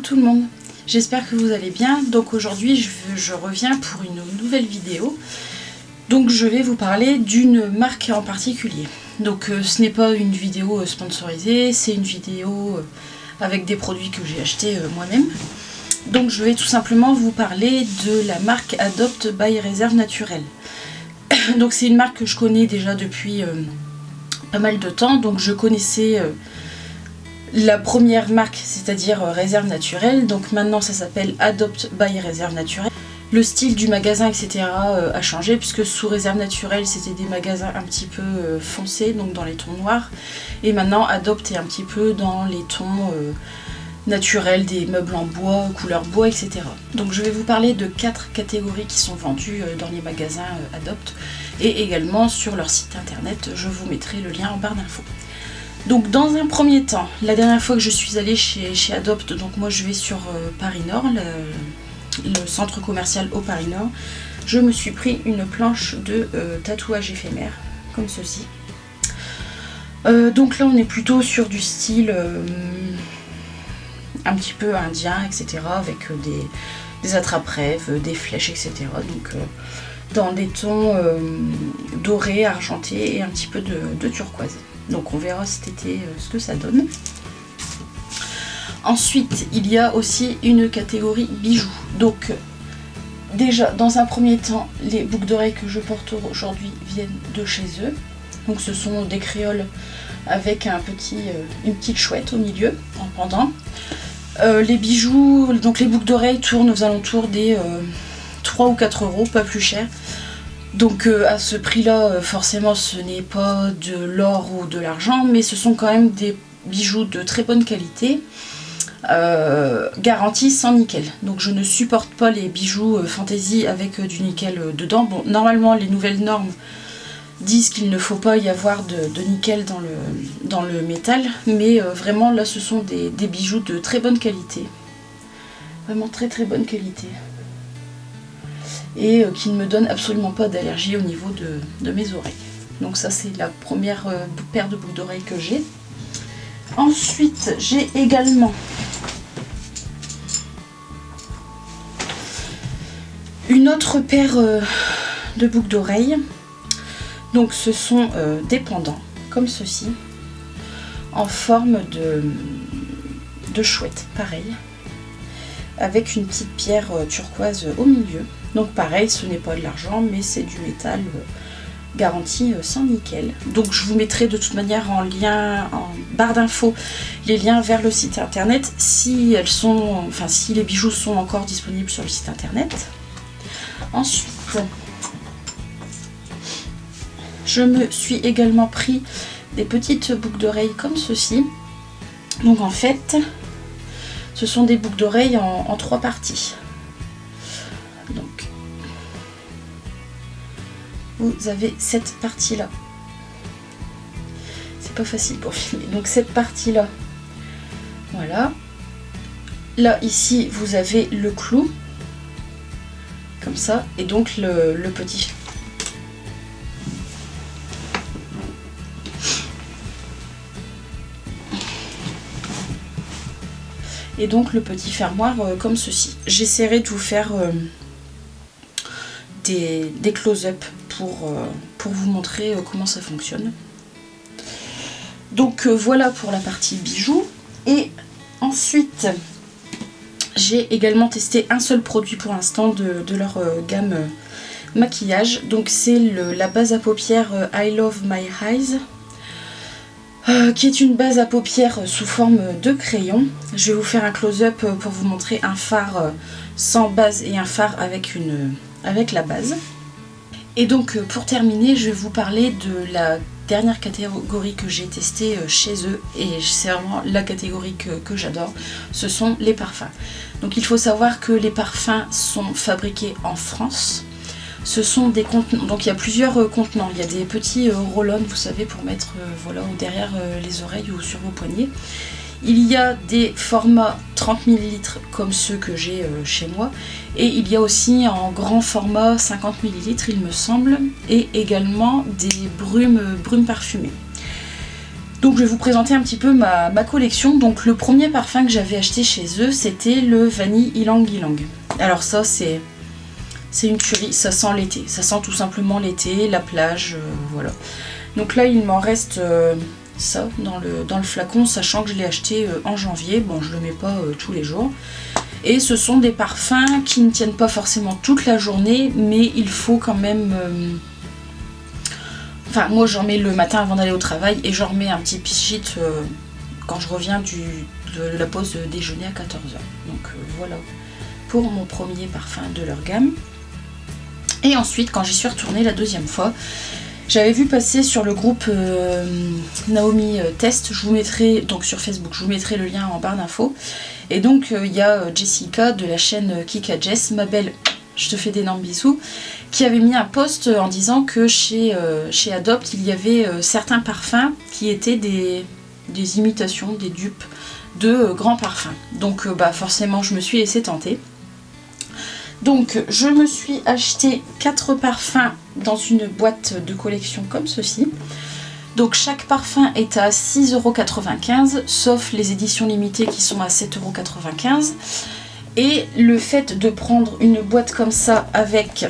tout le monde, j'espère que vous allez bien. Donc aujourd'hui je reviens pour une nouvelle vidéo. Donc je vais vous parler d'une marque en particulier. Donc ce n'est pas une vidéo sponsorisée, c'est une vidéo avec des produits que j'ai achetés moi-même. Donc je vais tout simplement vous parler de la marque Adopt by Réserve Naturelle. Donc c'est une marque que je connais déjà depuis pas mal de temps. Donc je connaissais la première marque, c'est-à-dire Réserve Naturelle. Donc maintenant ça s'appelle Adopt by Réserve Naturelle. Le style du magasin, etc. A changé, puisque sous Réserve Naturelle c'était des magasins un petit peu foncés, donc dans les tons noirs. Et maintenant Adopt est un petit peu dans les tons naturels, des meubles en bois, couleur bois, etc. Donc je vais vous parler de 4 catégories qui sont vendues dans les magasins Adopt. Et également sur leur site internet, je vous mettrai le lien en barre d'infos. Donc dans un premier temps, la dernière fois que je suis allée chez Adopt, donc moi je vais sur Paris Nord, le centre commercial au Paris Nord, je me suis pris une planche de tatouage éphémère, comme ceci. Donc là on est plutôt sur du style un petit peu indien, etc. avec des attrape-rêves, des flèches, etc. Donc dans des tons dorés, argentés et un petit peu de turquoise. Donc on verra cet été ce que ça donne. Ensuite, il y a aussi une catégorie bijoux. Donc déjà, dans un premier temps, les boucles d'oreilles que je porte aujourd'hui viennent de chez eux. Donc ce sont des créoles avec une petite chouette au milieu, en pendant. Les bijoux, donc les boucles d'oreilles tournent aux alentours des 3 ou 4 euros, pas plus cher. Donc à ce prix-là, forcément ce n'est pas de l'or ou de l'argent, mais ce sont quand même des bijoux de très bonne qualité, garantis sans nickel. Donc je ne supporte pas les bijoux fantaisie avec du nickel dedans. Bon, normalement les nouvelles normes disent qu'il ne faut pas y avoir de nickel dans le métal, mais vraiment là ce sont des bijoux de très bonne qualité. Vraiment très très bonne qualité. Et qui ne me donne absolument pas d'allergie au niveau de mes oreilles. Donc ça c'est la première paire de boucles d'oreilles que j'ai. Ensuite j'ai également une autre paire de boucles d'oreilles. Donc ce sont des pendants comme ceci, en forme de chouette, pareil, avec une petite pierre turquoise au milieu. Donc pareil, ce n'est pas de l'argent, mais c'est du métal garanti sans nickel. Donc je vous mettrai de toute manière en lien, en barre d'infos, les liens vers le site internet si les bijoux sont encore disponibles sur le site internet. Ensuite, je me suis également pris des petites boucles d'oreilles comme ceci. Donc en fait, ce sont des boucles d'oreilles en 3 parties. Donc, vous avez cette partie-là. C'est pas facile pour filmer. Donc cette partie-là, voilà. Là, ici, vous avez le clou, comme ça, et donc le petit. Et donc le petit fermoir comme ceci. J'essaierai de vous faire des close-up pour vous montrer comment ça fonctionne. Donc voilà pour la partie bijoux. Et ensuite, j'ai également testé un seul produit pour l'instant de leur gamme maquillage. Donc c'est la base à paupières I Love My Eyes. Qui est une base à paupières sous forme de crayon. Je vais vous faire un close-up pour vous montrer un fard sans base et un fard avec la base. Et donc pour terminer, je vais vous parler de la dernière catégorie que j'ai testée chez eux, et c'est vraiment la catégorie que j'adore, ce sont les parfums. Donc il faut savoir que les parfums sont fabriqués en France. Ce sont des contenants, donc il y a plusieurs contenants. Il y a des petits roll-on, vous savez, pour mettre voilà, derrière les oreilles ou sur vos poignets. Il y a des formats 30 ml comme ceux que j'ai chez moi, et il y a aussi en grand format 50 ml il me semble, et également des brumes parfumées. Donc je vais vous présenter un petit peu ma collection. Donc le premier parfum que j'avais acheté chez eux, c'était le Vanille Ylang Ylang. Alors ça c'est une tuerie, ça sent l'été, ça sent tout simplement l'été, la plage, voilà. Donc là il m'en reste ça dans le flacon, sachant que je l'ai acheté en janvier. Bon, je le mets pas tous les jours. Et ce sont des parfums qui ne tiennent pas forcément toute la journée, mais il faut quand même... Enfin, moi j'en mets le matin avant d'aller au travail et j'en remets un petit pchit quand je reviens de la pause déjeuner à 14h. Donc voilà pour mon premier parfum de leur gamme. Et ensuite, quand j'y suis retournée la deuxième fois, j'avais vu passer sur le groupe Naomi Test, je vous mettrai donc sur Facebook, je vous mettrai le lien en barre d'infos. Et donc il y a Jessica de la chaîne Kika Jess, ma belle, je te fais d'énormes bisous, qui avait mis un post en disant que chez Adopt, il y avait certains parfums qui étaient des imitations, des dupes de grands parfums. Donc forcément je me suis laissée tenter. Donc je me suis acheté 4 parfums dans une boîte de collection comme ceci. Donc chaque parfum est à 6,95 €, sauf les éditions limitées qui sont à 7,95 €. Et le fait de prendre une boîte comme ça avec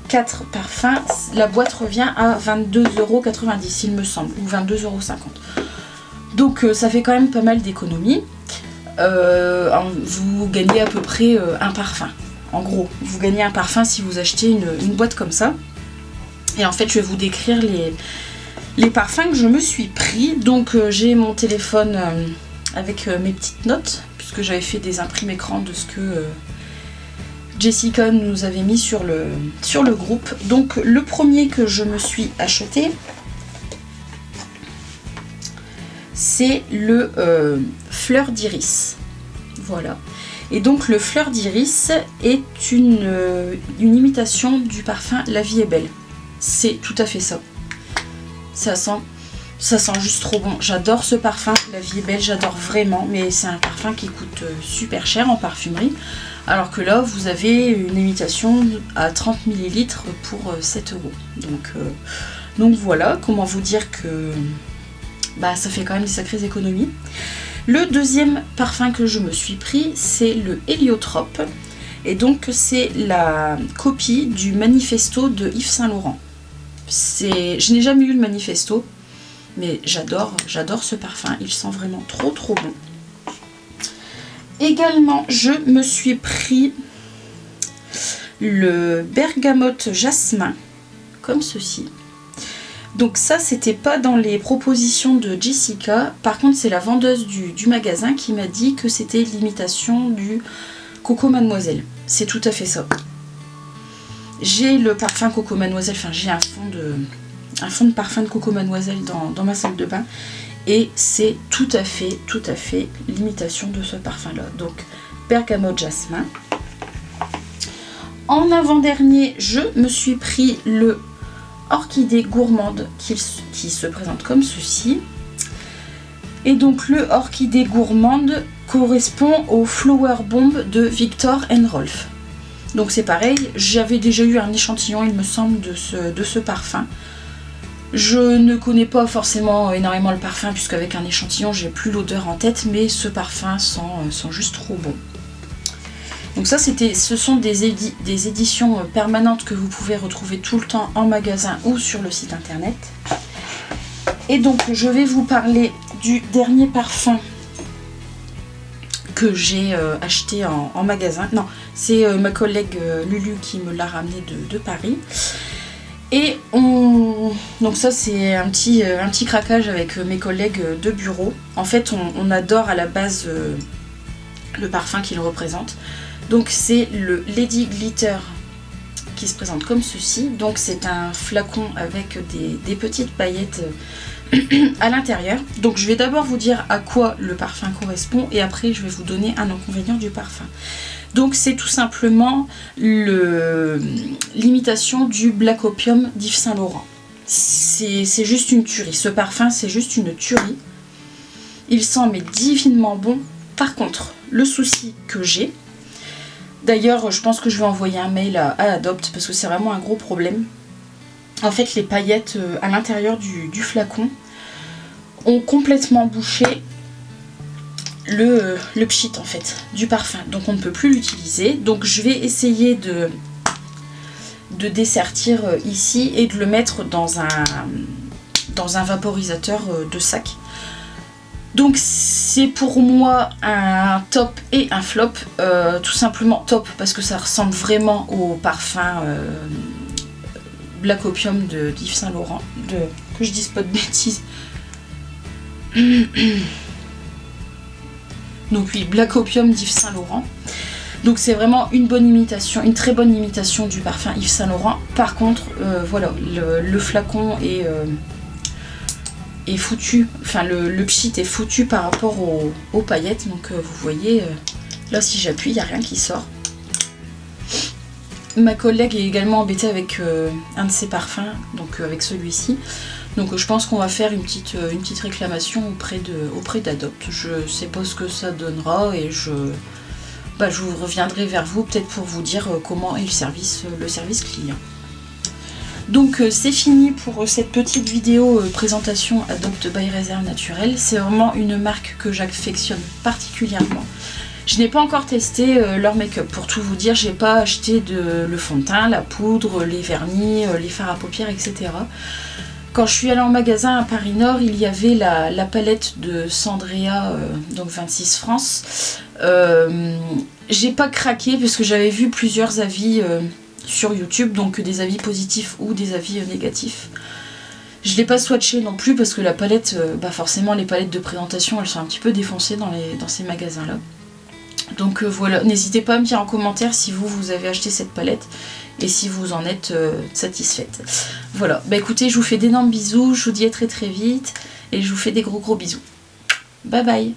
4 parfums, la boîte revient à 22,90 € il me semble, ou 22,50 €. Donc ça fait quand même pas mal d'économies. Vous gagnez à peu près un parfum. En gros, vous gagnez un parfum si vous achetez une boîte comme ça. Et en fait, je vais vous décrire les parfums que je me suis pris. Donc j'ai mon téléphone avec mes petites notes, puisque j'avais fait des imprimes écran de ce que Jessica nous avait mis sur le groupe. Donc le premier que je me suis acheté, c'est le Fleur d'Iris. Voilà. Et donc le Fleur d'Iris est une imitation du parfum La Vie est Belle. C'est tout à fait ça. Ça sent juste trop bon. J'adore ce parfum, La Vie est Belle, j'adore vraiment. Mais c'est un parfum qui coûte super cher en parfumerie. Alors que là, vous avez une imitation à 30 ml pour 7 €. Donc voilà, comment vous dire que ça fait quand même des sacrées économies. Le deuxième parfum que je me suis pris, c'est le Héliotrope. Et donc c'est la copie du Manifesto de Yves Saint Laurent. Je n'ai jamais eu le Manifesto, mais j'adore ce parfum. Il sent vraiment trop bon. Également, je me suis pris le Bergamote Jasmin, comme ceci. Donc ça, c'était pas dans les propositions de Jessica. Par contre, c'est la vendeuse du magasin qui m'a dit que c'était l'imitation du Coco Mademoiselle. C'est tout à fait ça. J'ai le parfum Coco Mademoiselle, enfin j'ai un fond de parfum de Coco Mademoiselle dans ma salle de bain. Et c'est tout à fait l'imitation de ce parfum-là. Donc Bergamote Jasmin. En avant-dernier, je me suis pris le Orchidée Gourmande qui se présente comme ceci. Et donc le Orchidée Gourmande correspond au Flower Bomb de Viktor & Rolf. Donc c'est pareil, j'avais déjà eu un échantillon il me semble de ce parfum. Je ne connais pas forcément énormément le parfum puisqu'avec un échantillon j'ai plus l'odeur en tête, mais ce parfum sent juste trop bon. Donc ça ce sont des éditions permanentes que vous pouvez retrouver tout le temps en magasin ou sur le site internet. Et donc je vais vous parler du dernier parfum que j'ai acheté en magasin. Non, c'est ma collègue Lulu qui me l'a ramené de Paris. Et donc ça c'est un petit craquage avec mes collègues de bureau. En fait on adore à la base le parfum qu'il représente. Donc c'est le Lady Glitter qui se présente comme ceci. Donc c'est un flacon avec des petites paillettes à l'intérieur. Donc je vais d'abord vous dire à quoi le parfum correspond et après je vais vous donner un inconvénient du parfum. Donc c'est tout simplement l'imitation du Black Opium d'Yves Saint Laurent. C'est juste une tuerie. Ce parfum c'est juste une tuerie. Il sent mais divinement bon. Par contre, le souci que j'ai, d'ailleurs je pense que je vais envoyer un mail à Adopt parce que c'est vraiment un gros problème. En fait les paillettes à l'intérieur du flacon ont complètement bouché le pchit en fait du parfum, donc on ne peut plus l'utiliser. Donc je vais essayer de dessertir ici et de le mettre dans un vaporisateur de sac. Donc c'est pour moi un top et un flop. Tout simplement top parce que ça ressemble vraiment au parfum Black Opium d'Yves Saint Laurent, que je dise pas de bêtises. Donc oui, Black Opium d'Yves Saint Laurent. Donc c'est vraiment une bonne imitation, une très bonne imitation du parfum Yves Saint Laurent. Par contre, voilà, le flacon est foutu, enfin le pchit est foutu par rapport aux paillettes. Donc vous voyez, là si j'appuie, il n'y a rien qui sort. Ma collègue est également embêtée avec un de ses parfums, donc avec celui-ci. Donc je pense qu'on va faire une petite réclamation auprès d'Adopt. Je sais pas ce que ça donnera et je vous reviendrai vers vous peut-être pour vous dire comment est le service client. Donc c'est fini pour cette petite vidéo présentation Adopt by Réserve Naturelle. C'est vraiment une marque que j'affectionne particulièrement. Je n'ai pas encore testé leur make-up, pour tout vous dire. J'ai pas acheté le fond de teint, la poudre, les vernis, les fards à paupières, etc. Quand je suis allée en magasin à Paris Nord, il y avait la palette de Sandrea, donc 26 France. J'ai pas craqué parce que j'avais vu plusieurs avis sur YouTube, donc des avis positifs ou des avis négatifs. Je l'ai pas swatché non plus parce que la palette, forcément les palettes de présentation elles sont un petit peu défoncées dans ces magasins là. Donc voilà, n'hésitez pas à me dire en commentaire si vous avez acheté cette palette et si vous en êtes satisfaite. Voilà, écoutez, je vous fais d'énormes bisous, je vous dis à très très vite et je vous fais des gros bisous. Bye bye.